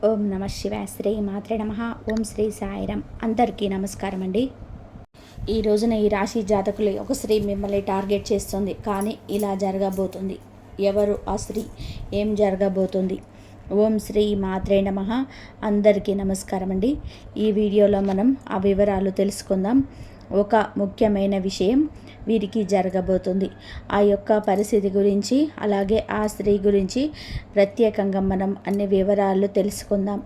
ఓం నమ శివాయ. శ్రీ మాత్రే నమ. ఓం శ్రీ సాయిరాం. అందరికీ నమస్కారం అండి. ఈ రోజున ఈ రాశి జాతకులు ఒక స్త్రీ మిమ్మల్ని టార్గెట్ చేస్తుంది, కానీ ఇలా జరగబోతుంది. ఎవరు ఆ స్త్రీ? ఏం జరగబోతుంది? ఓం శ్రీ మాత్రే నమ. అందరికీ నమస్కారం అండి. ఈ వీడియోలో మనం ఆ వివరాలు తెలుసుకుందాం. ఒక ముఖ్యమైన విషయం వీరికి జరగబోతుంది. ఆ యొక్క పరిస్థితి గురించి, అలాగే ఆ స్త్రీ గురించి ప్రత్యేకంగా మనం అన్ని వివరాలు తెలుసుకుందాం.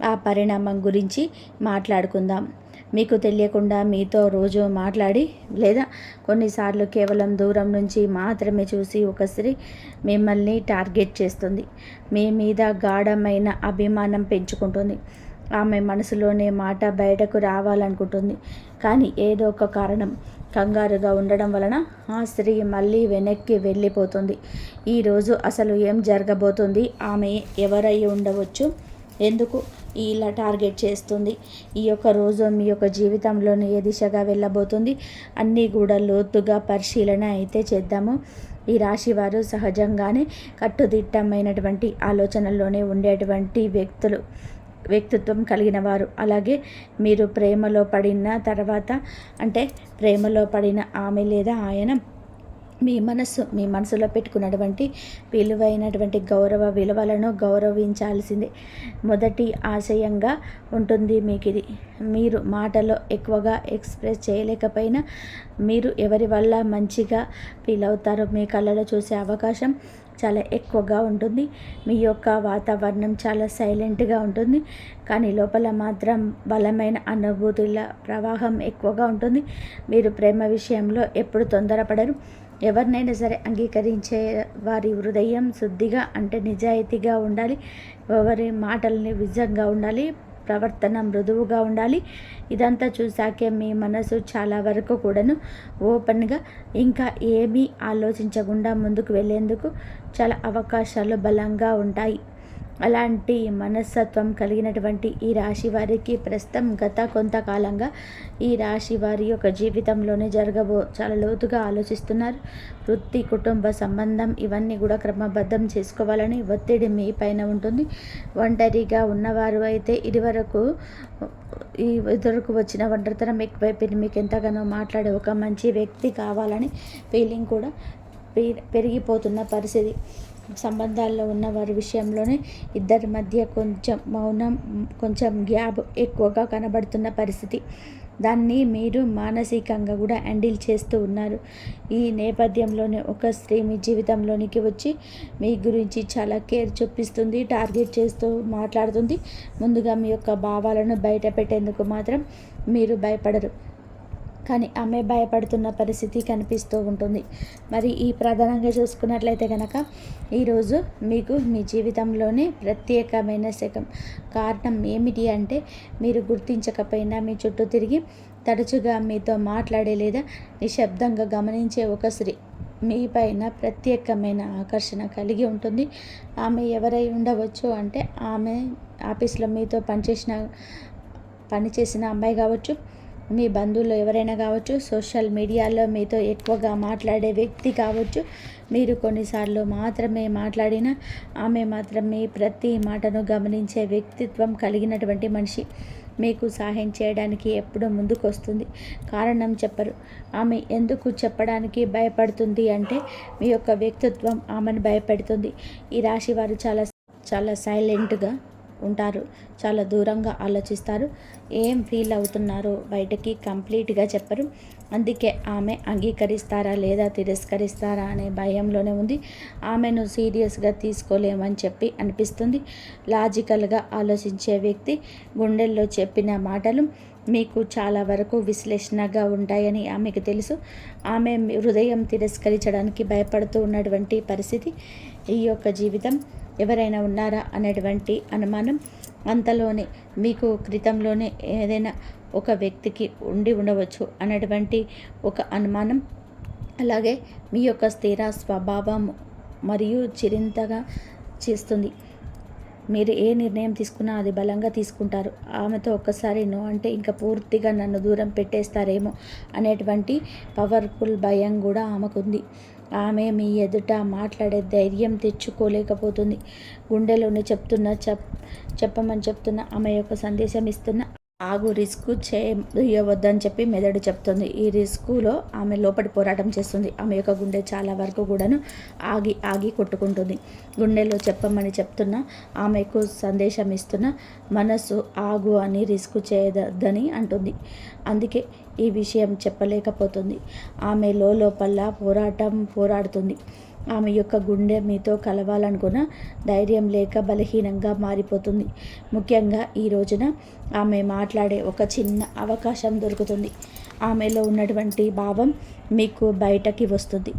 ఆ పరిణామం గురించి మాట్లాడుకుందాం. మీకు తెలియకుండా మీతో రోజు మాట్లాడి, లేదా కొన్నిసార్లు కేవలం దూరం నుంచి మాత్రమే చూసి ఒక స్త్రీ మిమ్మల్ని టార్గెట్ చేస్తుంది. మీ మీద గాఢమైన అభిమానం పెంచుకుంటుంది. ఆమె మనసులోనే మాట బయటకు రావాలనుకుంటుంది, కానీ ఏదో ఒక కారణం, కంగారుగా ఉండడం వలన ఆ స్త్రీ మళ్ళీ వెనక్కి వెళ్ళిపోతుంది. ఈరోజు అసలు ఏం జరగబోతుంది? ఆమె ఎవరై ఉండవచ్చు? ఎందుకు ఇలా టార్గెట్ చేస్తుంది? ఈ యొక్క రోజు మీ యొక్క జీవితంలోని ఏ దిశగా వెళ్ళబోతుంది అన్నీ కూడా లోతుగా పరిశీలన అయితే చేద్దాము. ఈ రాశి వారు సహజంగానే కట్టుదిట్టమైనటువంటి ఆలోచనల్లోనే ఉండేటువంటి వ్యక్తిత్వం కలిగిన వారు. అలాగే మీరు ప్రేమలో పడిన తర్వాత, అంటే ప్రేమలో పడిన ఆమె లేదా ఆయన మీ మనసులో పెట్టుకున్నటువంటి విలువైనటువంటి గౌరవ విలువలను గౌరవించాల్సిందే మొదటి ఆశయంగా ఉంటుంది మీకు ఇది. మీరు మాటలో ఎక్కువగా ఎక్స్ప్రెస్ చేయలేకపోయినా మీరు ఎవరి వల్ల మంచిగా ఫీల్ అవుతారో మీ కళ్ళలో చూసే అవకాశం చాలా ఎక్కువగా ఉంటుంది. మీ యొక్క వాతావరణం చాలా సైలెంట్గా ఉంటుంది, కానీ లోపల మాత్రం బలమైన అనుభూతుల ప్రవాహం ఎక్కువగా ఉంటుంది. మీరు ప్రేమ విషయంలో ఎప్పుడు తొందరపడరు. ఎవరినైనా సరే అంగీకరించే వారి హృదయం శుద్ధిగా, అంటే నిజాయితీగా ఉండాలి. ఎవరి మాటల్ని నిజంగా ఉండాలి, ప్రవర్తన మృదువుగా ఉండాలి. ఇదంతా చూసాకే మీ మనసు చాలా వరకు కూడాను ఓపెన్గా, ఇంకా ఏమీ ఆలోచించకుండా ముందుకు వెళ్ళేందుకు చాలా అవకాశాలు బలంగా ఉంటాయి. అలాంటి మనస్తత్వం కలిగినటువంటి ఈ రాశి వారికి ప్రస్తుతం గత కొంతకాలంగా ఈ రాశి వారి యొక్క జీవితంలోనే చాలా లోతుగా ఆలోచిస్తున్నారు. వృత్తి, కుటుంబ సంబంధం ఇవన్నీ కూడా క్రమబద్ధం చేసుకోవాలని ఒత్తిడి మీ పైన ఉంటుంది. ఒంటరిగా ఉన్నవారు అయితే ఇదివరకు వచ్చిన ఒంటరితనం ఎక్కువైపోయింది. మీకు ఎంతగానో మాట్లాడే ఒక మంచి వ్యక్తి కావాలని ఫీలింగ్ కూడా పెరిగిపోతున్న పరిస్థితి. సంబంధాల్లో ఉన్న వారి విషయంలోనే ఇద్దరి మధ్య కొంచెం మౌనం, కొంచెం గ్యాప్ ఎక్కువగా కనబడుతున్న పరిస్థితి. దాన్ని మీరు మానసికంగా కూడా హ్యాండిల్ చేస్తూ ఉన్నారు. ఈ నేపథ్యంలోనే ఒక స్త్రీ మీ జీవితంలోనికి వచ్చి మీ గురించి చాలా కేర్ చూపిస్తుంది, టార్గెట్ చేస్తూ మాట్లాడుతుంది. ముందుగా మీ యొక్క భావాలను బయట పెట్టేందుకు మాత్రం మీరు భయపడరు, కానీ ఆమె భయపడుతున్న పరిస్థితి కనిపిస్తూ ఉంటుంది. మరి ఈ ప్రధానంగా చూసుకున్నట్లయితే కనుక ఈరోజు మీకు మీ జీవితంలోనే ప్రత్యేకమైన శకం. కారణం ఏమిటి అంటే, మీరు గుర్తించకపోయినా మీ చుట్టూ తిరిగి తరచుగా మీతో మాట్లాడే లేదా నిశ్శబ్దంగా గమనించే ఒక స్త్రీ మీ పైన ప్రత్యేకమైన ఆకర్షణ కలిగి ఉంటుంది. ఆమె ఎవరై ఉండవచ్చు అంటే, ఆమె ఆఫీస్లో మీతో పనిచేసిన అమ్మాయి కావచ్చు, మీ బంధువులు ఎవరైనా కావచ్చు, సోషల్ మీడియాలో మీతో ఎక్కువగా మాట్లాడే వ్యక్తి కావచ్చు. మీరు కొన్నిసార్లు మాత్రమే మాట్లాడినా ఆమె మాత్రం మీ ప్రతి మాటను గమనించే వ్యక్తిత్వం కలిగినటువంటి మనిషి. మీకు సహాయం చేయడానికి ఎప్పుడూ ముందుకు వస్తుంది, కారణం చెప్పరు. ఆమె ఎందుకు చెప్పడానికి భయపడుతుంది అంటే, మీ యొక్క వ్యక్తిత్వం ఆమెను భయపెడుతుంది. ఈ రాశి వారు చాలా చాలా సైలెంట్గా ఉంటారు, చాలా దూరంగా ఆలోచిస్తారు. ఏం ఫీల్ అవుతున్నారో బయటకి కంప్లీట్గా చెప్పరు. అందుకే ఆమె అంగీకరిస్తారా లేదా తిరస్కరిస్తారా అనే భయంలోనే ఉంది. ఆమెను సీరియస్గా తీసుకోలేమని చెప్పి అనిపిస్తుంది. లాజికల్గా ఆలోచించే వ్యక్తి గుండెల్లో చెప్పిన మాటలు మీకు చాలా వరకు విశ్లేషణగా ఉంటాయని ఆమెకు తెలుసు. ఆమె హృదయం తిరస్కరించడానికి భయపడుతూ ఉన్నటువంటి పరిస్థితి. ఈ యొక్క జీవితం ఎవరైనా ఉన్నారా అనేటువంటి అనుమానం అంతలోనే మీకు క్రితంలోనే ఏదైనా ఒక వ్యక్తికి ఉండవచ్చు అనేటువంటి ఒక అనుమానం. అలాగే మీ యొక్క స్థిర స్వభావం మరియు చిరింతగా చేస్తుంది. మీరు ఏ నిర్ణయం తీసుకున్నా అది బలంగా తీసుకుంటారు. ఆమెతో ఒక్కసారి నో అంటే ఇంకా పూర్తిగా నన్ను దూరం పెట్టేస్తారేమో అనేటువంటి పవర్ఫుల్ భయం కూడా ఆమెకుంది. ఆమె మీ ఎదుట మాట్లాడే ధైర్యం తెచ్చుకోలేకపోతుంది. గుండెలోనే చెప్పమని చెప్తున్న ఆమె యొక్క సందేశం ఇస్తున్న ఆగు, రిస్క్ చేయవద్దని చెప్పి మెదడు చెప్తుంది. ఈ రిస్కులో ఆమె లోపలి పోరాటం చేస్తుంది. ఆమె యొక్క గుండె చాలా వరకు కూడాను ఆగి ఆగి కొట్టుకుంటుంది. గుండెలో చెప్పమని చెప్తున్న ఆమెకు సందేశం ఇస్తున్న మనసు ఆగు అని రిస్క్ చేయదని అంటుంది. అందుకే ఈ విషయం చెప్పలేకపోతుంది. ఆమె లోపల పోరాడుతుంది. ఆమె యొక్క గుండె మీతో కలవాలనుకున్న ధైర్యం లేక బలహీనంగా మారిపోతుంది. ముఖ్యంగా ఈ రోజున ఆమె మాట్లాడే ఒక చిన్న అవకాశం దొరుకుతుంది. ఆమెలో ఉన్నటువంటి భావం మీకు బయటకి వస్తుంది.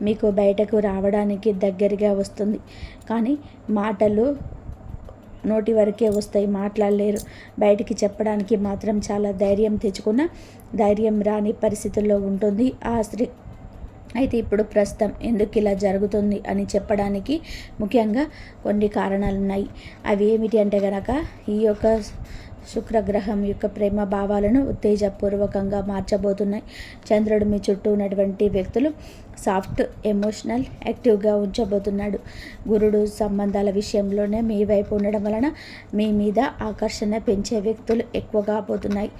మీకు బయటకు రావడానికి దగ్గరగా వస్తుంది. కానీ మాటలు నోటి వరకే వస్తాయి, మాట్లాడలేరు. బయటికి చెప్పడానికి మాత్రం చాలా ధైర్యం తెచ్చుకున్న ధైర్యం రాని పరిస్థితుల్లో ఉంటుంది ఆ స్త్రీ. అయితే ఇప్పుడు ప్రస్తుతం ఎందుకు ఇలా జరుగుతుంది అని చెప్పడానికి ముఖ్యంగా కొన్ని కారణాలు ఉన్నాయి. అవి ఏమిటి అంటే గనక ఈ యొక్క శుక్రగ్రహం యొక్క ప్రేమ భావాలను ఉత్తేజపూర్వకంగా మార్చబోతున్నాయి. చంద్రుడు మీ చుట్టూ ఉన్నటువంటి వ్యక్తులు సాఫ్ట్, ఎమోషనల్, యాక్టివ్గా ఉంచబోతున్నాడు. గురుడు సంబంధాల విషయంలోనే మీ వైపు ఉండడం వలన మీ మీద ఆకర్షణ పెంచే వ్యక్తులు ఎక్కువగా పోతున్నాయి.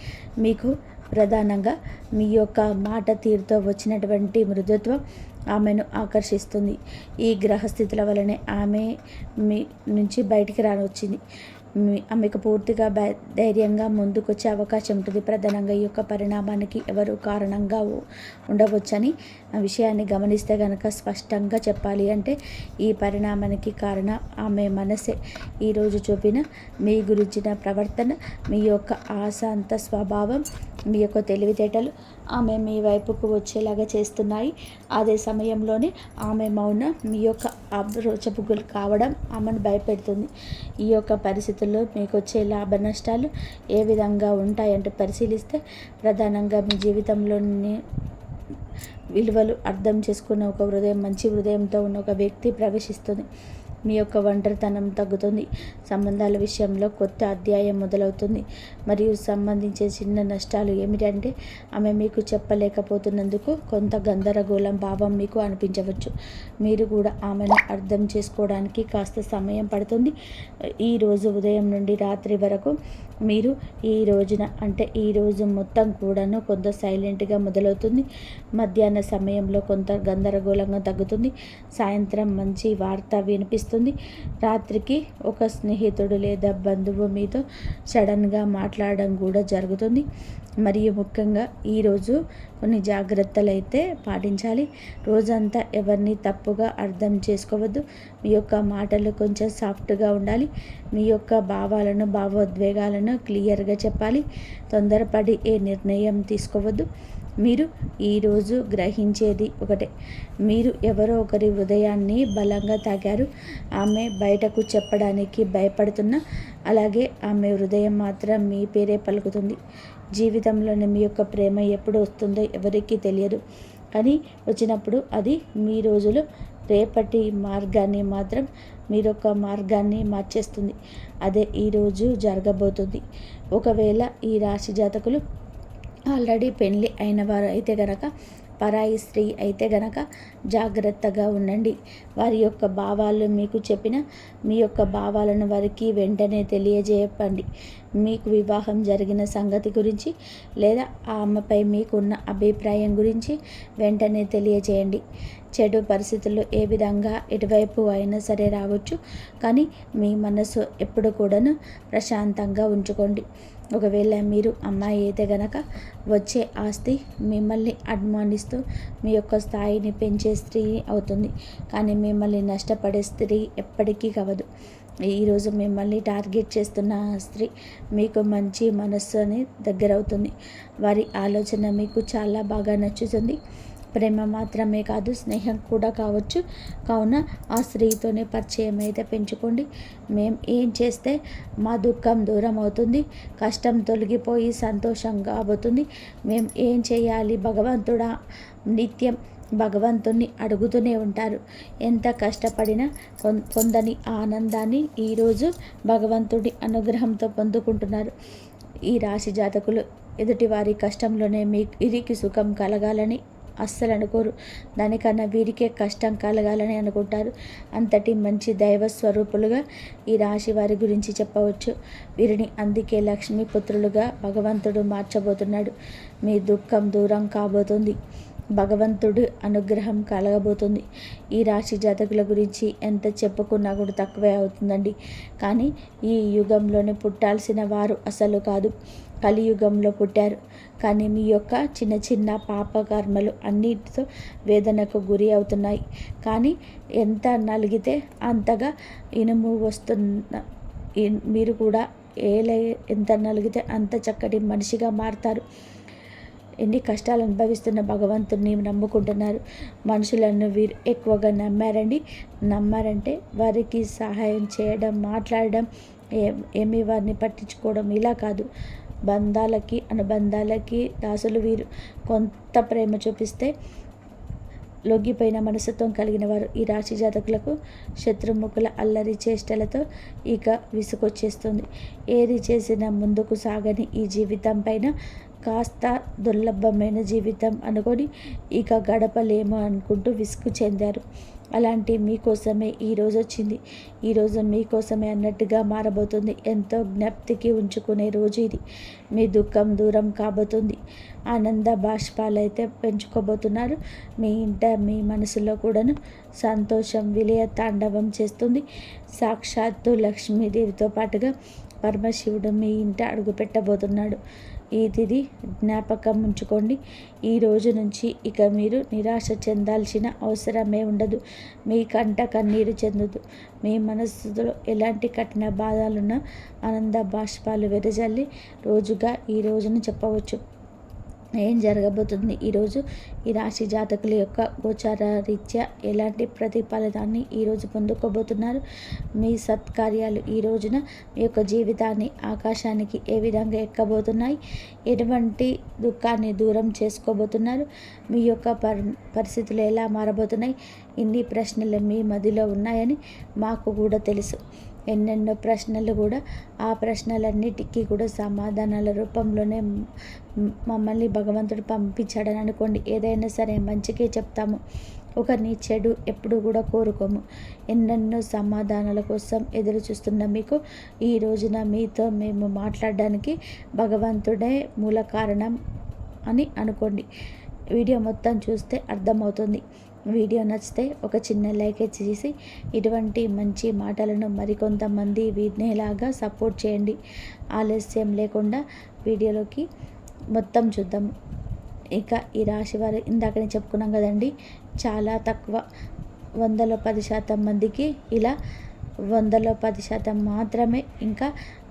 మీకు ప్రధానంగా మీ యొక్క మాట తీరుతో వచ్చినటువంటి మృదుత్వం ఆమెను ఆకర్షిస్తుంది. ఈ గ్రహస్థితుల వలనే ఆమె మీ నుంచి బయటికి రానొచ్చింది. ఆమెకు పూర్తిగా ధైర్యంగా ముందుకొచ్చే అవకాశం ఉంటుంది. ప్రధానంగా ఈ యొక్క పరిణామానికి ఎవరు కారణంగా ఉండవచ్చని ఆ విషయాన్ని గమనిస్తే కనుక స్పష్టంగా చెప్పాలి అంటే ఈ పరిణామానికి కారణం ఆమె మనసే. ఈరోజు చూపిన మీ గురించిన ప్రవర్తన, మీ యొక్క ఆశాంత స్వభావం, మీ యొక్క తెలివితేటలు ఆమె మీ వైపుకు వచ్చేలాగా చేస్తున్నాయి. అదే సమయంలోనే ఆమె మౌనం మీ యొక్క అబ్రోచబుల్ కావడం ఆమెను భయపెడుతుంది. ఈ యొక్క పరిస్థితుల్లో మీకు వచ్చే లాభ నష్టాలు ఏ విధంగా ఉంటాయంటే పరిశీలిస్తే ప్రధానంగా మీ జీవితంలోని విలువలు అర్థం చేసుకున్న ఒక హృదయం, మంచి హృదయంతో ఉన్న ఒక వ్యక్తి ప్రవేశిస్తుంది. మీ యొక్క ఒంటరితనం తగ్గుతుంది. సంబంధాల విషయంలో కొత్త అధ్యాయం మొదలవుతుంది. మరియు సంబంధించే చిన్న నష్టాలు ఏమిటంటే ఆమె మీకు చెప్పలేకపోతున్నందుకు కొంత గందరగోళం భావం మీకు అనిపించవచ్చు. మీరు కూడా ఆమెను అర్థం చేసుకోవడానికి కాస్త సమయం పడుతుంది. ఈరోజు ఉదయం నుండి రాత్రి వరకు మీరు ఈ రోజున అంటే ఈరోజు మొత్తం కూడాను కొంత సైలెంట్గా మొదలవుతుంది. మధ్యాహ్న సమయంలో కొంత గందరగోళంగా తగ్గుతుంది. సాయంత్రం మంచి వార్త వినిపిస్తుంది. రాత్రికి ఒక స్నేహితుడు లేదా బంధువు మీతో సడన్గా మాట్లాడడం కూడా జరుగుతుంది. మరియు ముఖ్యంగా ఈరోజు కొన్ని జాగ్రత్తలు అయితే పాటించాలి. రోజంతా ఎవరిని తప్పుగా అర్థం చేసుకోవద్దు. మీ యొక్క మాటలు కొంచెం సాఫ్ట్గా ఉండాలి. మీ యొక్క భావాలను, భావోద్వేగాలను క్లియర్గా చెప్పాలి. తొందరపడి ఏ నిర్ణయం తీసుకోవద్దు. మీరు ఈరోజు గ్రహించేది ఒకటే, మీరు ఎవరో ఒకరి హృదయాన్ని బలంగా తాకారు. ఆమె బయటకు చెప్పడానికి భయపడుతున్నా అలాగే ఆమె హృదయం మాత్రం మీ పేరే పలుకుతుంది. జీవితంలోని మీ యొక్క ప్రేమ ఎప్పుడు వస్తుందో ఎవరికీ తెలియదు. కానీ వచ్చినప్పుడు అది మీ రోజులు రేపటి మార్గాన్ని మాత్రం మీరొక మార్గాన్ని మార్చేస్తుంది. అదే ఈరోజు జరగబోతుంది. ఒకవేళ ఈ రాశి జాతకులు ఆల్రెడీ పెళ్ళి అయిన వారు అయితే గనక, పరాయి స్త్రీ అయితే గనక జాగ్రత్తగా ఉండండి. వారి యొక్క భావాలు మీకు చెప్పిన మీ యొక్క భావాలను వారికి వెంటనే తెలియజేయండి. మీకు వివాహం జరిగిన సంగతి గురించి లేదా ఆమెపై మీకున్న అభిప్రాయం గురించి వెంటనే తెలియజేయండి. చెడు పరిస్థితుల్లో ఏ విధంగా ఎటువైపు అయినా సరే రావచ్చు, కానీ మీ మనసు ఎప్పుడు కూడాను ప్రశాంతంగా ఉంచుకోండి. ఒకవేళ మీరు అమ్మాయి అయితే గనక వచ్చే ఆస్తి మిమ్మల్ని అభిమానిస్తూ మీ యొక్క స్థాయిని పెంచే స్త్రీ అవుతుంది. కానీ మిమ్మల్ని నష్టపడే స్త్రీ ఎప్పటికీ కావదు. ఈరోజు మిమ్మల్ని టార్గెట్ చేస్తున్న స్త్రీ మీకు మంచి మనస్సుని దగ్గరవుతుంది. వారి ఆలోచన మీకు చాలా బాగా నచ్చుతుంది. ప్రేమ మాత్రమే కాదు, స్నేహం కూడా కావచ్చు. కావున ఆ స్త్రీతోనే పరిచయం అయితే పెంచుకోండి. మేము ఏం చేస్తే మా దుఃఖం దూరం అవుతుంది, కష్టం తొలగిపోయి సంతోషంగా అవుతుంది, మేము ఏం చేయాలి భగవంతుడా, నిత్యం భగవంతుణ్ణి అడుగుతూనే ఉంటారు. ఎంత కష్టపడినా పొందని ఆనందాన్ని ఈరోజు భగవంతుడి అనుగ్రహంతో పొందుకుంటున్నారు. ఈ రాశి జాతకులు ఎదుటివారి కష్టంలోనే మీ ఇరికి సుఖం కలగాలని అస్సలు అనుకోరు. దానికన్నా వీరికే కష్టం కలగాలని అనుకుంటారు. అంతటి మంచి దైవ స్వరూపులుగా ఈ రాశి వారి గురించి చెప్పవచ్చు. వీరిని అందుకే లక్ష్మీపుత్రులుగా భగవంతుడు మార్చబోతున్నాడు. మీ దుఃఖం దూరం కాబోతుంది. భగవంతుడి అనుగ్రహం కలగబోతుంది. ఈ రాశి జాతకుల గురించి ఎంత చెప్పుకున్నా కూడా తక్కువే అవుతుందండి. కానీ ఈ యుగంలోనే పుట్టాల్సిన వారు అసలు కాదు, కలియుగంలో పుట్టారు. కానీ మీ యొక్క చిన్న చిన్న పాపకర్మలు అన్నిటితో వేదనకు గురి అవుతున్నాయి. కానీ ఎంత నలిగితే అంతగా ఇనుము వస్తున్న మీరు కూడా ఎంత నలిగితే అంత చక్కటి మనిషిగా మారుతారు. ఎన్ని కష్టాలు అనుభవిస్తున్న భగవంతుడిని నమ్ముకుంటున్నారు. మనుషులను వీరు ఎక్కువగా నమ్మారంటే వారికి సహాయం చేయడం, మాట్లాడడం, ఏమీ వారిని పట్టించుకోవడం ఇలా కాదు. బంధాలకి అనుబంధాలకి దాసులు వీరు. కొంత ప్రేమ చూపిస్తే లొంగిపోయిన మనసుత్వం కలిగిన వారు. ఈ రాశి జాతకులకు శత్రుముఖుల అల్లరి చేష్టలతో ఇక విసుగొచ్చేస్తుంది. ఏది చేసినా ముందుకు సాగని ఈ జీవితం పైన కాస్త దుర్లభమైన జీవితం అనుకొని ఇక గడపలేమో అనుకుంటూ విసుగు చెందారు. అలాంటి మీకోసమే ఈరోజు వచ్చింది. ఈరోజు మీకోసమే అన్నట్టుగా మారబోతుంది. ఎంతో జ్ఞప్తికి ఉంచుకునే రోజు ఇది. మీ దుఃఖం దూరం కాబోతుంది. ఆనంద బాష్పాలైతే పెంచుకోబోతున్నారు. మీ ఇంట మీ మనసులో కూడాను సంతోషం విలయ తాండవం చేస్తుంది. సాక్షాత్తు లక్ష్మీదేవితో పాటుగా పరమశివుడు మీ ఇంట అడుగు పెట్టబోతున్నాడు. ఇది జ్ఞాపకం ఉంచుకోండి. ఈ రోజు నుంచి ఇక మీరు నిరాశ చెందాల్సిన అవసరమే ఉండదు. మీ కంట కన్నీరు చెందదు. మీ మనస్సులో ఎలాంటి కఠిన బాధలున్నా ఆనంద బాష్పాలు వెదజల్లి రోజుగా ఈ రోజును చెప్పవచ్చు. ఏం జరగబోతుంది ఈరోజు ఈ రాశి జాతకుల యొక్క గోచార రీత్యా ఎలాంటి ప్రతిఫలితాన్ని ఈరోజు పొందుకోబోతున్నారు? మీ సత్కార్యాలు ఈ రోజున మీ యొక్క జీవితాన్ని ఆకాశానికి ఏ విధంగా ఎక్కబోతున్నాయి? ఎటువంటి దుఃఖాన్ని దూరం చేసుకోబోతున్నారు? మీ యొక్క పరిస్థితులు ఎలా మారబోతున్నాయి? ఇన్ని ప్రశ్నలు మీ మదిలో ఉన్నాయని మాకు కూడా తెలుసు. ఎన్నెన్నో ప్రశ్నలు కూడా ఆ ప్రశ్నలన్నిటికీ కూడా సమాధానాల రూపంలోనే మమ్మల్ని భగవంతుడు పంపించాడని అనుకోండి. ఏదైనా సరే మంచికే చెప్తాము. ఒకరిని చెడు ఎప్పుడు కూడా కోరుకోము. ఎన్నెన్నో సమాధానాల కోసం ఎదురు చూస్తున్న మీకు ఈ రోజున మీతో మేము మాట్లాడడానికి భగవంతుడే మూల కారణం అని అనుకోండి. వీడియో మొత్తం చూస్తే అర్థమవుతుంది. వీడియో నచ్చితే ఒక చిన్న లైక్ చేసి ఇటువంటి మంచి మాటలను మరికొంతమంది వినేలాగా సపోర్ట్ చేయండి. ఆలస్యం లేకుండా వీడియోలోకి మొత్తం చూద్దాము. ఇక ఈ రాశి వారు ఇందాకనే చెప్పుకున్నాం కదండి, చాలా తక్కువ 100లో 10% మందికి ఇలా 100లో 10% మాత్రమే. ఇంకా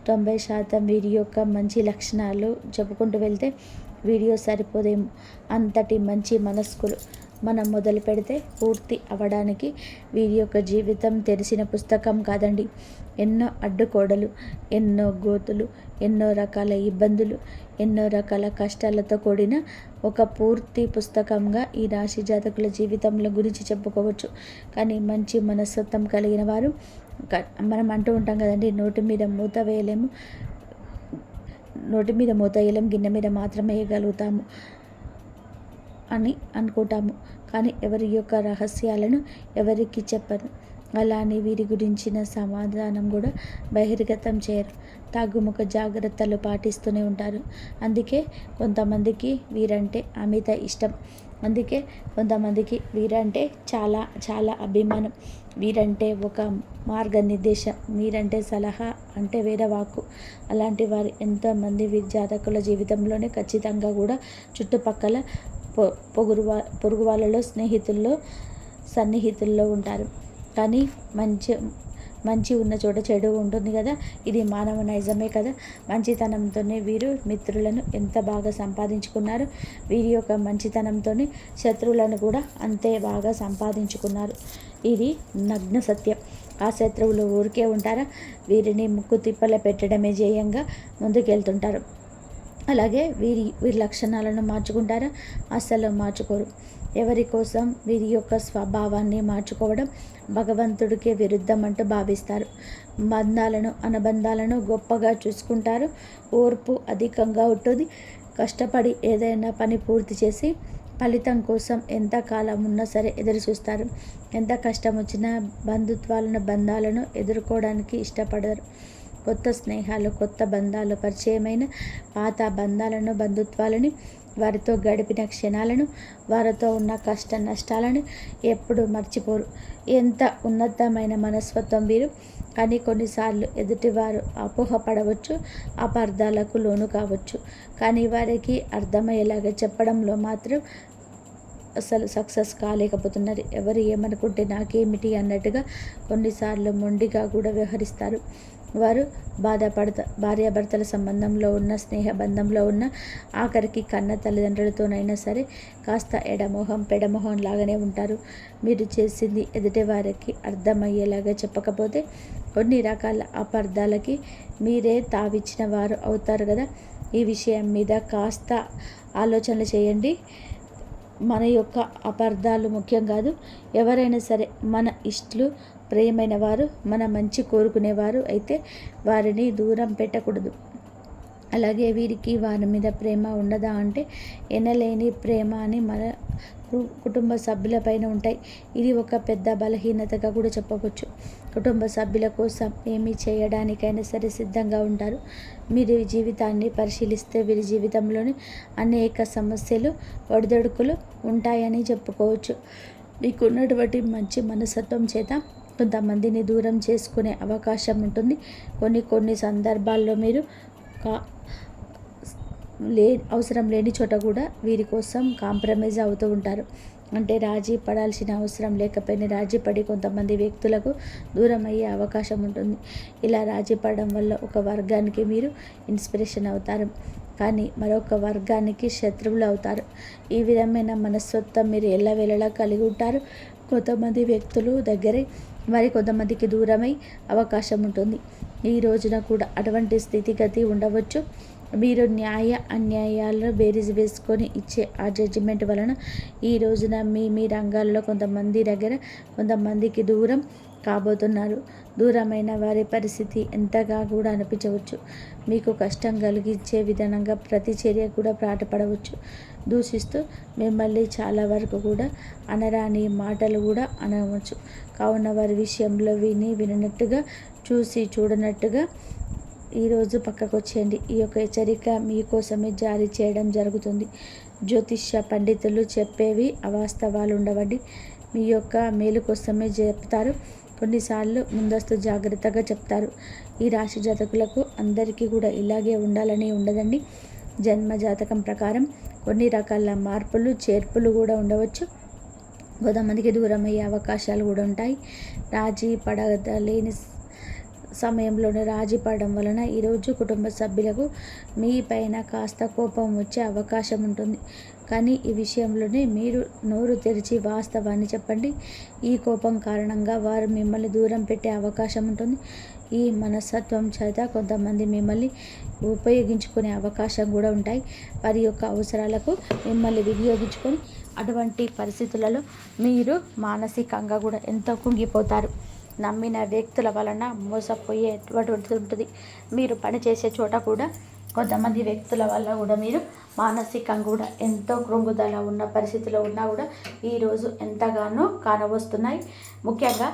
90% వీరి యొక్క మంచి లక్షణాలు చెప్పుకుంటూ వెళ్తే వీడియో సరిపోదేమో. అంతటి మంచి మనస్కులు. మనం మొదలు పెడితే పూర్తి అవ్వడానికి వీరి యొక్క జీవితం తెరిచిన పుస్తకం కాదండి. ఎన్నో అడ్డుకోడలు, ఎన్నో గోతులు, ఎన్నో రకాల ఇబ్బందులు, ఎన్నో రకాల కష్టాలతో కూడిన ఒక పూర్తి పుస్తకంగా ఈ రాశి జాతకుల జీవితంలో గురించి చెప్పుకోవచ్చు. కానీ మంచి మనస్తత్వం కలిగిన వారు, మనం అంటూ ఉంటాం కదండి, నోటి మీద మూత వేయలేము, గిన్నె మీద మాత్రమే వేయగలుగుతాము అని అనుకుంటాము. కానీ ఎవరి యొక్క రహస్యాలను ఎవరికి చెప్పరు. అలానే వీరి గురించిన సమాధానం కూడా బహిర్గతం చేయరు. తాగుముఖ జాగ్రత్తలు పాటిస్తూనే ఉంటారు. అందుకే కొంతమందికి వీరంటే అమిత ఇష్టం. అందుకే కొంతమందికి వీరంటే చాలా చాలా అభిమానం. వీరంటే ఒక మార్గనిర్దేశం, వీరంటే సలహా అంటే వేరే వాక్కు. అలాంటి వారు ఎంతోమంది వీరి జాతకుల జీవితంలోనే ఖచ్చితంగా కూడా చుట్టుపక్కల పొరుగు వాళ్ళలో, స్నేహితుల్లో, సన్నిహితుల్లో ఉంటారు. కానీ మంచి ఉన్న చోట చెడు ఉంటుంది కదా. ఇది మానవ నైజమే కదా. మంచితనంతోనే వీరు మిత్రులను ఎంత బాగా సంపాదించుకున్నారు. వీరి యొక్క మంచితనంతోనే శత్రువులను కూడా అంతే బాగా సంపాదించుకున్నారు. ఇది నగ్న సత్యం. ఆ శత్రువులు ఊరికే ఉంటారా? వీరిని ముక్కు తిప్పల పెట్టడమే జేయంగా ముందుకెళ్తుంటారు. అలాగే వీరి లక్షణాలను మార్చుకుంటారా? అస్సలు మార్చుకోరు. ఎవరి కోసం వీరి యొక్క స్వభావాన్ని మార్చుకోవడం భగవంతుడికే విరుద్ధం అంటూ భావిస్తారు. బంధాలను, అనుబంధాలను గొప్పగా చూసుకుంటారు. ఓర్పు అధికంగా ఉంటుంది. కష్టపడి ఏదైనా పని పూర్తి చేసి ఫలితం కోసం ఎంత కాలం ఉన్నా సరే ఎదురు చూస్తారు. ఎంత కష్టం వచ్చినా బంధాలను ఎదుర్కోవడానికి ఇష్టపడరు. కొత్త స్నేహాలు, కొత్త బంధాలు పరిచయమైన పాత బంధుత్వాలని, వారితో గడిపిన క్షణాలను, వారితో ఉన్న కష్ట నష్టాలను ఎప్పుడు మర్చిపోరు. ఎంత ఉన్నతమైన మనస్తత్వం వీరు. కానీ కొన్నిసార్లు ఎదుటివారు అపోహపడవచ్చు, అపార్థాలకు లోను కావచ్చు. కానీ వారికి అర్థమయ్యేలాగా చెప్పడంలో మాత్రం అసలు సక్సెస్ కాలేకపోతున్నారు. ఎవరు ఏమనుకుంటే నాకేమిటి అన్నట్టుగా కొన్నిసార్లు మొండిగా కూడా వ్యవహరిస్తారు. వారు భార్యాభర్తల సంబంధంలో ఉన్న, స్నేహబంధంలో ఉన్న, ఆఖరికి కన్న తల్లిదండ్రులతోనైనా సరే కాస్త పెడమొహం లాగానే ఉంటారు. మీరు చేసింది ఎదుటి వారికి అర్థమయ్యేలాగా చెప్పకపోతే కొన్ని రకాల అపార్థాలకి మీరే తావిచ్చిన వారు అవుతారు కదా. ఈ విషయం మీద కాస్త ఆలోచనలు చేయండి. మన యొక్క అపార్థాలు ముఖ్యం కాదు. ఎవరైనా సరే మన ఇష్టలు, ప్రియమైన వారు, మన మంచి కోరుకునేవారు అయితే వారిని దూరం పెట్టకూడదు. అలాగే వీరికి వారి మీద ప్రేమ ఉండదా అంటే ఎనలేని ప్రేమ అని మన కుటుంబ సభ్యులపైన ఉంటాయి. ఇది ఒక పెద్ద బలహీనతగా కూడా చెప్పవచ్చు. కుటుంబ సభ్యుల కోసం ఏమి చేయడానికైనా సరే సిద్ధంగా ఉంటారు. మీరు జీవితాన్ని పరిశీలిస్తే వీరి జీవితంలోని అనేక సమస్యలు, ఒడిదొడుకులు ఉంటాయని చెప్పుకోవచ్చు. మీకున్నటువంటి మంచి మనస్తత్వం చేత కొంతమందిని దూరం చేసుకునే అవకాశం ఉంటుంది. కొన్ని సందర్భాల్లో మీరు అవసరం లేని చోట కూడా వీరి కోసం కాంప్రమైజ్ అవుతూ ఉంటారు. అంటే రాజీ పడాల్సిన అవసరం లేకపోయినా రాజీ పడి కొంతమంది వ్యక్తులకు దూరం అయ్యే అవకాశం ఉంటుంది. ఇలా రాజీ పడడం వల్ల ఒక వర్గానికి మీరు ఇన్స్పిరేషన్ అవుతారు, కానీ మరొక వర్గానికి శత్రువులు అవుతారు. ఈ విధమైన మనస్తత్వం మీరు ఎల్లవేళలా కలిగి ఉంటారు. కొంతమంది వ్యక్తులు దగ్గరే మరి కొంతమందికి దూరమై అవకాశం ఉంటుంది. ఈ రోజున కూడా అటువంటి స్థితిగతి ఉండవచ్చు. మీరు న్యాయ అన్యాయాలను బేరీజు వేసుకొని ఇచ్చే ఆ జడ్జిమెంట్ వలన ఈ రోజున మీ రంగాల్లో కొంతమంది దగ్గర కొంతమందికి దూరం కాబోతున్నారు. దూరమైన వారి పరిస్థితి ఎంతగా కూడా అనిపించవచ్చు. మీకు కష్టం కలిగించే విధంగా ప్రతి చర్య కూడా పాటుపడవచ్చు. దూషిస్తూ మిమ్మల్ని చాలా వరకు కూడా అనరాని మాటలు కూడా అనవచ్చు. కావున వారి విషయంలో వినట్టుగా, చూడనట్టుగా ఈరోజు పక్కకు వచ్చేయండి. ఈ యొక్క హెచ్చరిక మీకోసమే జారీ చేయడం జరుగుతుంది. జ్యోతిష్య పండితులు చెప్పేవి అవాస్తవాలు ఉండవండి. మీ యొక్క మేలు కోసమే చెప్తారు. కొన్నిసార్లు ముందస్తు జాగ్రత్తగా చెప్తారు. ఈ రాశి జాతకులకు అందరికీ కూడా ఇలాగే ఉండాలని ఉండదండి. జన్మ జాతకం ప్రకారం కొన్ని రకాల మార్పులు, చేర్పులు కూడా ఉండవచ్చు. కొంతమందికి దూరం అయ్యే అవకాశాలు కూడా ఉంటాయి. రాజీ పడలేని సమయంలోనే రాజీ పడడం వలన ఈరోజు కుటుంబ సభ్యులకు మీ పైన కాస్త కోపం వచ్చే అవకాశం ఉంటుంది. కానీ ఈ విషయంలోనే మీరు నోరు తెరిచి వాస్తవాన్ని చెప్పండి. ఈ కోపం కారణంగా వారు మిమ్మల్ని దూరం పెట్టే అవకాశం ఉంటుంది. ఈ మనస్తత్వం చేత కొంతమంది మిమ్మల్ని ఉపయోగించుకునే అవకాశం కూడా ఉంటాయి. వారి యొక్క అవసరాలకు మిమ్మల్ని వినియోగించుకొని అటువంటి పరిస్థితులలో మీరు మానసికంగా కూడా ఎంతో కుంగిపోతారు. నమ్మిన వ్యక్తుల వలన మోసపోయేటువంటి ఉంటుంది. మీరు పనిచేసే చోట కూడా కొంతమంది వ్యక్తుల వల్ల కూడా మీరు మానసికంగా కూడా ఎంతో కృంగుదల ఉన్న పరిస్థితిలో ఉన్నా కూడా ఈరోజు ఎంతగానో కానవస్తున్నాయి. ముఖ్యంగా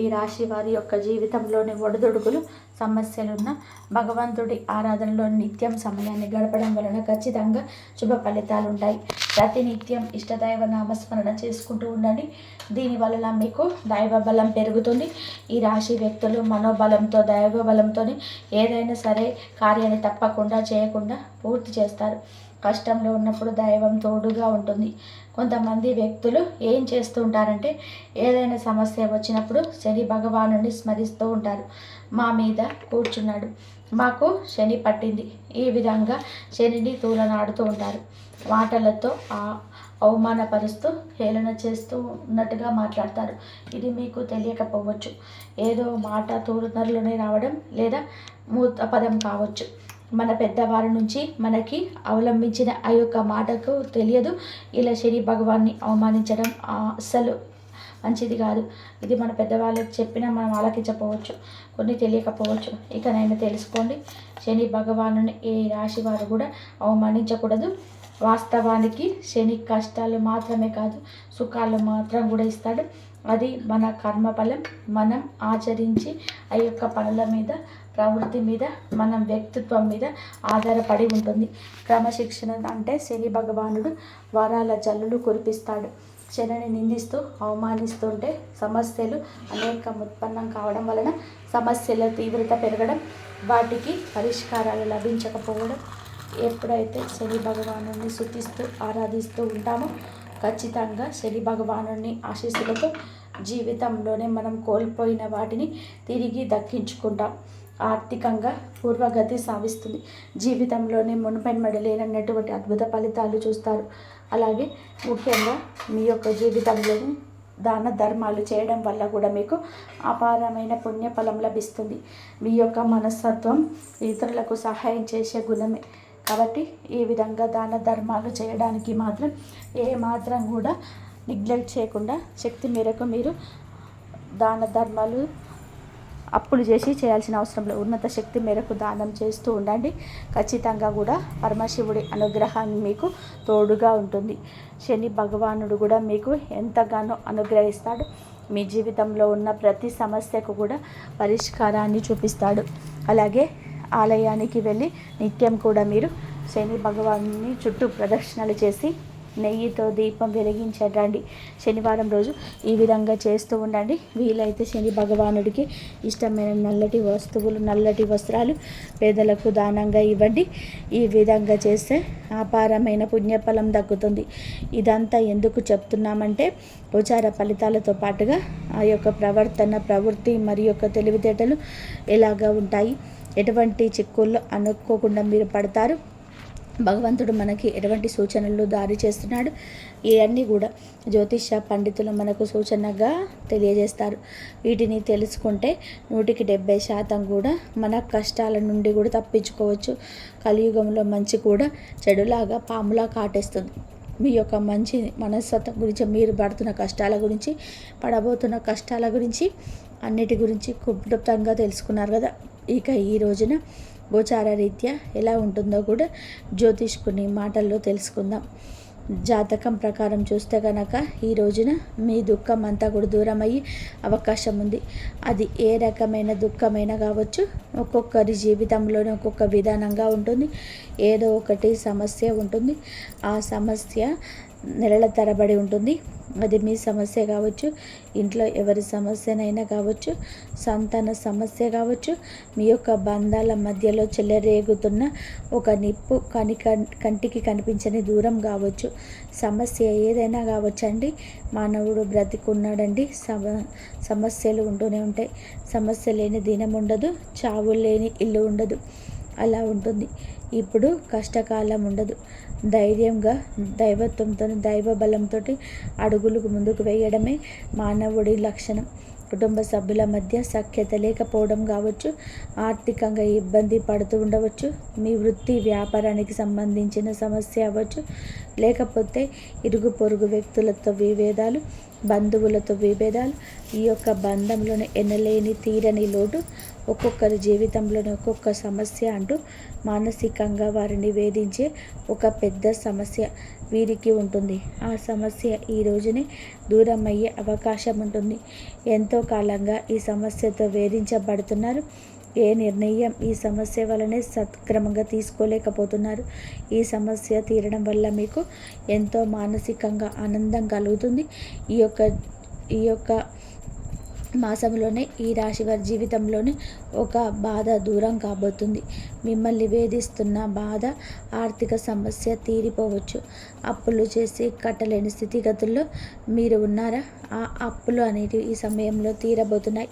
ఈ రాశి వారి యొక్క జీవితంలోని ఒడిదుడుకులు, సమస్యలున్న భగవంతుడి ఆరాధనలో నిత్యం సమయాన్ని గడపడం వలన ఖచ్చితంగా శుభ ఫలితాలు ఉంటాయి. ప్రతినిత్యం ఇష్టదైవ నామస్మరణ చేసుకుంటూ ఉండండి. దీనివలన మీకు దైవ బలం పెరుగుతుంది. ఈ రాశి వ్యక్తులు మనోబలంతో, దైవ బలంతో ఏదైనా సరే కార్యాన్ని తప్పకుండా చేయకుండా పూర్తి చేస్తారు. కష్టంలో ఉన్నప్పుడు దైవం తోడుగా ఉంటుంది. కొంతమంది వ్యక్తులు ఏం చేస్తూ ఉంటారంటే ఏదైనా సమస్య వచ్చినప్పుడు శని భగవానుని స్మరిస్తూ ఉంటారు. మా మీద కూర్చున్నాడు, మాకు శని పట్టింది, ఈ విధంగా శనిని తూలనాడుతూ ఉంటారు. మాటలతో అవమానపరుస్తూ, హేళన చేస్తూ ఉన్నట్టుగా మాట్లాడతారు. ఇది మీకు తెలియకపోవచ్చు. ఏదో మాట తూరునరులోనే రావడం లేదా మూత పదం కావచ్చు. మన పెద్దవారి నుంచి మనకి అవలంబించిన ఆ యొక్క మాటకు తెలియదు. ఇలా శని భగవాన్ని అవమానించడం అస్సలు మంచిది కాదు. ఇది మన పెద్దవాళ్ళకి చెప్పినా మనం వాళ్ళకి చెప్పవచ్చు, కొన్ని తెలియకపోవచ్చు. ఇకనైనా తెలుసుకోండి, శని భగవానుని ఏ రాశి వారు కూడా అవమానించకూడదు. వాస్తవానికి శని కష్టాలు మాత్రమే కాదు, సుఖాలు మాత్రం కూడా ఇస్తాడు. అది మన కర్మఫలం. మనం ఆచరించి ఆ యొక్క పనుల మీద, ప్రవృత్తి మీద, మనం వ్యక్తిత్వం మీద ఆధారపడి ఉంటుంది. క్రమశిక్షణ అంటే శని భగవానుడు వరాల జల్లులు కురిపిస్తాడు. శనిని నిందిస్తూ అవమానిస్తుంటే సమస్యలు అనేకం ఉత్పన్నం కావడం వలన సమస్యల తీవ్రత పెరగడం, వాటికి పరిష్కారాలు లభించకపోవడం. ఎప్పుడైతే శని భగవాను స్తుతిస్తూ ఆరాధిస్తూ ఉంటామో ఖచ్చితంగా శని భగవాను ఆశీస్సులతో జీవితంలోనే మనం కోల్పోయిన వాటిని తిరిగి దక్కించుకుంటాం. ఆర్థికంగా పూర్వగతి సాధిస్తుంది. జీవితంలోనే మునుపెన్నడూ లేనటువంటి అద్భుత ఫలితాలు చూస్తారు. అలాగే ముఖ్యంగా మీ యొక్క జీవితంలోని దాన ధర్మాలు చేయడం వల్ల కూడా మీకు అపారమైన పుణ్యఫలం లభిస్తుంది. మీ యొక్క మనస్తత్వం ఇతరులకు సహాయం చేసే గుణమే కాబట్టి ఈ విధంగా దాన ధర్మాలు చేయడానికి మాత్రం మాత్రం కూడా నెగ్లెక్ట్ చేయకుండా శక్తి మేరకు మీరు దాన ధర్మాలు అప్పులు చేసి చేయాల్సిన అవసరం లేదు. ఉన్నత శక్తి మేరకు దానం చేస్తూ ఉండండి. ఖచ్చితంగా కూడా పరమశివుడి అనుగ్రహాన్ని మీకు తోడుగా ఉంటుంది. శని భగవానుడు కూడా మీకు ఎంతగానో అనుగ్రహిస్తాడు. మీ జీవితంలో ఉన్న ప్రతి సమస్యకు కూడా పరిష్కారాన్ని చూపిస్తాడు. అలాగే ఆలయానికి వెళ్ళి నిత్యం కూడా మీరు శని భగవాన్ని చుట్టూ ప్రదక్షిణలు చేసి నెయ్యితో దీపం వెలిగించండి. శనివారం రోజు ఈ విధంగా చేస్తూ ఉండండి. వీలైతే శని భగవానుడికి ఇష్టమైన నల్లటి వస్తువులు, నల్లటి వస్త్రాలు పేదలకు దానంగా ఇవ్వండి. ఈ విధంగా చేస్తే అపారమైన పుణ్యఫలం దక్కుతుంది. ఇదంతా ఎందుకు చెప్తున్నామంటే గోచార ఫలితాలతో పాటుగా ఆ యొక్క ప్రవృత్తి మరి యొక్క తెలివితేటలు ఎలాగా ఉంటాయి, ఎటువంటి చిక్కుల్లో అనుకోకుండా మీరు పడతారు, భగవంతుడు మనకి ఎటువంటి సూచనలు దారి చేస్తున్నాడు, ఇవన్నీ కూడా జ్యోతిష పండితులు మనకు సూచనగా తెలియజేస్తారు. వీటిని తెలుసుకుంటే 170% కూడా మన కష్టాల నుండి కూడా తప్పించుకోవచ్చు. కలియుగంలో మంచి కూడా చెడులాగా పాములా కాటేస్తుంది. మీ యొక్క మంచి మనస్తత్వం గురించి, మీరు పడుతున్న కష్టాల గురించి, పడబోతున్న కష్టాల గురించి, అన్నిటి గురించి క్లుప్తంగా తెలుసుకున్నారు కదా. ఇక ఈ రోజున గోచార రీత్యా ఎలా ఉంటుందో కూడా జ్యోతిష్కుని మాటల్లో తెలుసుకుందాం. జాతకం ప్రకారం చూస్తే కనుక ఈ రోజున మీ దుఃఖం అంతా కూడా దూరం అయ్యే అవకాశం ఉంది. అది ఏ రకమైన దుఃఖమైనా కావచ్చు. ఒక్కొక్కరి జీవితంలోనే ఒక్కొక్క విధానంగా ఉంటుంది. ఏదో ఒకటి సమస్య ఉంటుంది. ఆ సమస్య నెలల తరబడి ఉంటుంది. అది మీ సమస్య కావచ్చు, ఇంట్లో ఎవరి సమస్యనైనా కావచ్చు, సంతాన సమస్య కావచ్చు, మీ యొక్క బంధాల మధ్యలో చెలరేగుతున్న ఒక నిప్పు కంటికి కనిపించని దూరం కావచ్చు. సమస్య ఏదైనా కావచ్చండి. మానవుడు బ్రతికున్నాడండి, సమస్యలు ఉంటూనే ఉంటాయి. సమస్య లేని దినం ఉండదు, చావు లేని ఇల్లు ఉండదు. అలా ఉంటుంది. ఇప్పుడు కష్టకాలం ఉండదు. ధైర్యంగా దైవత్వంతో, దైవ బలంతో అడుగులకు ముందుకు వేయడమే మానవుడి లక్షణం. కుటుంబ సభ్యుల మధ్య సఖ్యత లేకపోవడం కావచ్చు, ఆర్థికంగా ఇబ్బంది పడుతూ ఉండవచ్చు, మీ వృత్తి వ్యాపారానికి సంబంధించిన సమస్య అవ్వచ్చు, లేకపోతే ఇరుగు పొరుగు వ్యక్తులతో విభేదాలు, బంధువులతో విభేదాలు, ఈ యొక్క బంధంలోనే ఎనలేని తీరని లోటు, ఒక్కొక్కరి జీవితంలోనే ఒక్కొక్క సమస్య అంటూ మానసికంగా వారిని వేధించే ఒక పెద్ద సమస్య వీరికి ఉంటుంది. ఆ సమస్య ఈ రోజునే దూరం అయ్యే అవకాశం ఉంటుంది. ఎంతో కాలంగా ఈ సమస్యతో వేధించబడుతున్నారు. ఏ నిర్ణయం ఈ సమస్య వలనే సక్రమంగా తీసుకోలేకపోతున్నారు. ఈ సమస్య తీరడం వల్ల మీకు ఎంతో మానసికంగా ఆనందం కలుగుతుంది. ఈ యొక్క మాసంలోనే ఈ రాశి వారి జీవితంలోనే ఒక బాధ దూరం కాబోతుంది. మిమ్మల్ని వేధిస్తున్న బాధ, ఆర్థిక సమస్య తీరిపోవచ్చు. అప్పులు చేసి కట్టలేని స్థితిగతుల్లో మీరు ఉన్నారా? ఆ అప్పులు అనేటివి ఈ సమయంలో తీరబోతున్నాయి.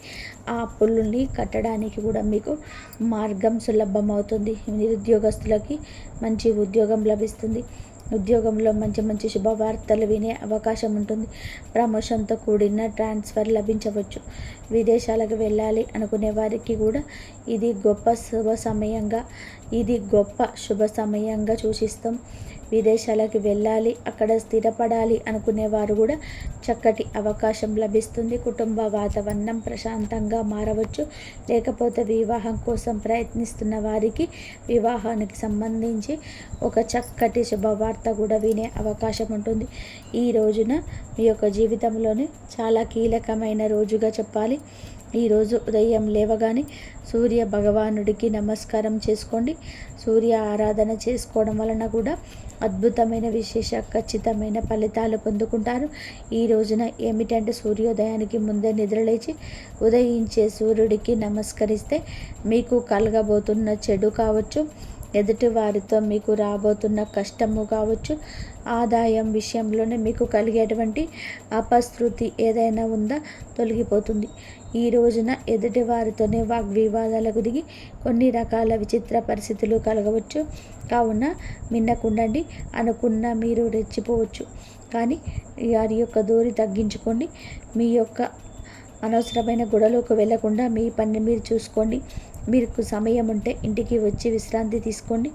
ఆ అప్పులని కట్టడానికి కూడా మీకు మార్గం సులభమవుతుంది. నిరుద్యోగస్తులకి మంచి ఉద్యోగం లభిస్తుంది. ఉద్యోగంలో మంచి మంచి శుభవార్తలు వినే అవకాశం ఉంటుంది. ప్రమోషన్తో కూడిన ట్రాన్స్ఫర్ లభించవచ్చు. విదేశాలకు వెళ్ళాలి అనుకునే వారికి కూడా ఇది గొప్ప శుభ సమయంగా సూచిస్తాం. విదేశాలకు వెళ్ళాలి, అక్కడ స్థిరపడాలి అనుకునేవారు కూడా చక్కటి అవకాశం లభిస్తుంది. కుటుంబ వాతావరణం ప్రశాంతంగా మారవచ్చు. లేకపోతే వివాహం కోసం ప్రయత్నిస్తున్న వారికి వివాహానికి సంబంధించి ఒక చక్కటి శుభవార్త కూడా వినే అవకాశం ఉంటుంది. ఈ రోజున మీ యొక్క జీవితంలోనే చాలా కీలకమైన రోజుగా చెప్పాలి. ఈరోజు ఉదయం లేవగానే సూర్య భగవానుడికి నమస్కారం చేసుకోండి. సూర్య ఆరాధన చేసుకోవడం వలన కూడా అద్భుతమైన విశేష ఖచ్చితమైన ఫలితాలు పొందుకుంటారు. ఈ రోజున ఏమిటంటే సూర్యోదయానికి ముందే నిద్రలేచి ఉదయించే సూర్యుడికి నమస్కరిస్తే మీకు కలగబోతున్న చెడు కావచ్చు, ఎదుటి వారితో మీకు రాబోతున్న కష్టము కావచ్చు, ఆదాయం విషయంలోనే మీకు కలిగేటువంటి అపశృతి ఏదైనా ఉందా తొలగిపోతుంది. ఈ రోజున ఎదుటి వారితోనే వాగ్వివాదాలకు దిగి కొన్ని రకాల విచిత్ర పరిస్థితులు కలగవచ్చు. కావున మిన్నకుండండి. అనుకున్న మీరు రెచ్చిపోవచ్చు, కానీ వారి యొక్క దూరి తగ్గించుకోండి. మీ యొక్క అనవసరమైన గొడవలకు వెళ్లకుండా మీ పని మీరు చూసుకోండి. మీకు సమయం ఉంటే ఇంటికి వచ్చి విశ్రాంతి తీసుకోండి.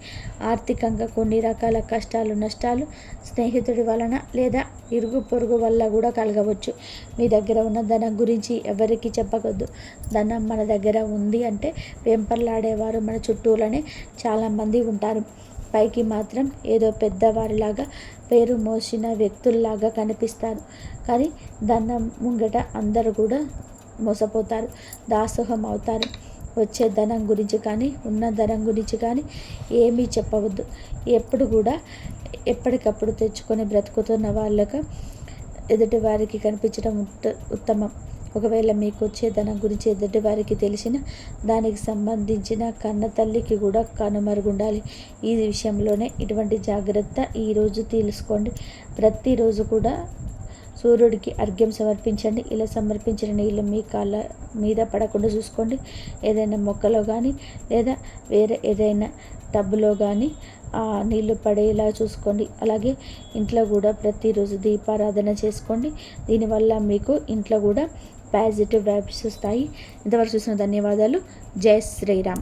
ఆర్థికంగా కొన్ని రకాల కష్టాలు నష్టాలు స్నేహితుడి వలన లేదా ఇరుగు పొరుగు వల్ల కూడా కలగవచ్చు. మీ దగ్గర ఉన్న ధనం గురించి ఎవరికి చెప్పకూడదు. ధనం మన దగ్గర ఉంది అంటే వెంపర్లాడేవారు మన చుట్టూలోనే చాలామంది ఉంటారు. పైకి మాత్రం ఏదో పెద్దవారిలాగా పేరు మోసిన వ్యక్తుల్లాగా కనిపిస్తారు, కానీ ధనం ముంగట అందరూ కూడా మోసపోతారు, దాసోహం అవుతారు. వచ్చే ధనం గురించి కానీ ఉన్న ధనం గురించి కానీ ఏమీ చెప్పవద్దు. ఎప్పుడు కూడా ఎప్పటికప్పుడు తెచ్చుకొని బ్రతుకుతున్న వాళ్ళకు ఎదుటి వారికి కనిపించడం ఉత్తమం. ఒకవేళ మీకు వచ్చే ధనం గురించి ఎదుటి వారికి తెలిసిన దానికి సంబంధించిన కన్న తల్లికి కూడా కనుమరుగుండాలి. ఈ విషయంలోనే ఇటువంటి జాగ్రత్త ఈరోజు తీసుకోండి. ప్రతిరోజు కూడా సూర్యుడికి అర్ఘ్యం సమర్పించండి. ఇలా సమర్పించిన నీళ్ళు మీ కాళ్ళ మీద పడకుండా చూసుకోండి. ఏదైనా మొక్కలో కానీ లేదా వేరే ఏదైనా టబ్బులో కానీ ఆ నీళ్లు పడేలా చూసుకోండి. అలాగే ఇంట్లో కూడా ప్రతిరోజు దీపారాధన చేసుకోండి. దీనివల్ల మీకు ఇంట్లో కూడా పాజిటివ్ వైబ్స్ వస్తాయి. ఇంతవరకు చూసిన ధన్యవాదాలు. జై శ్రీరామ్.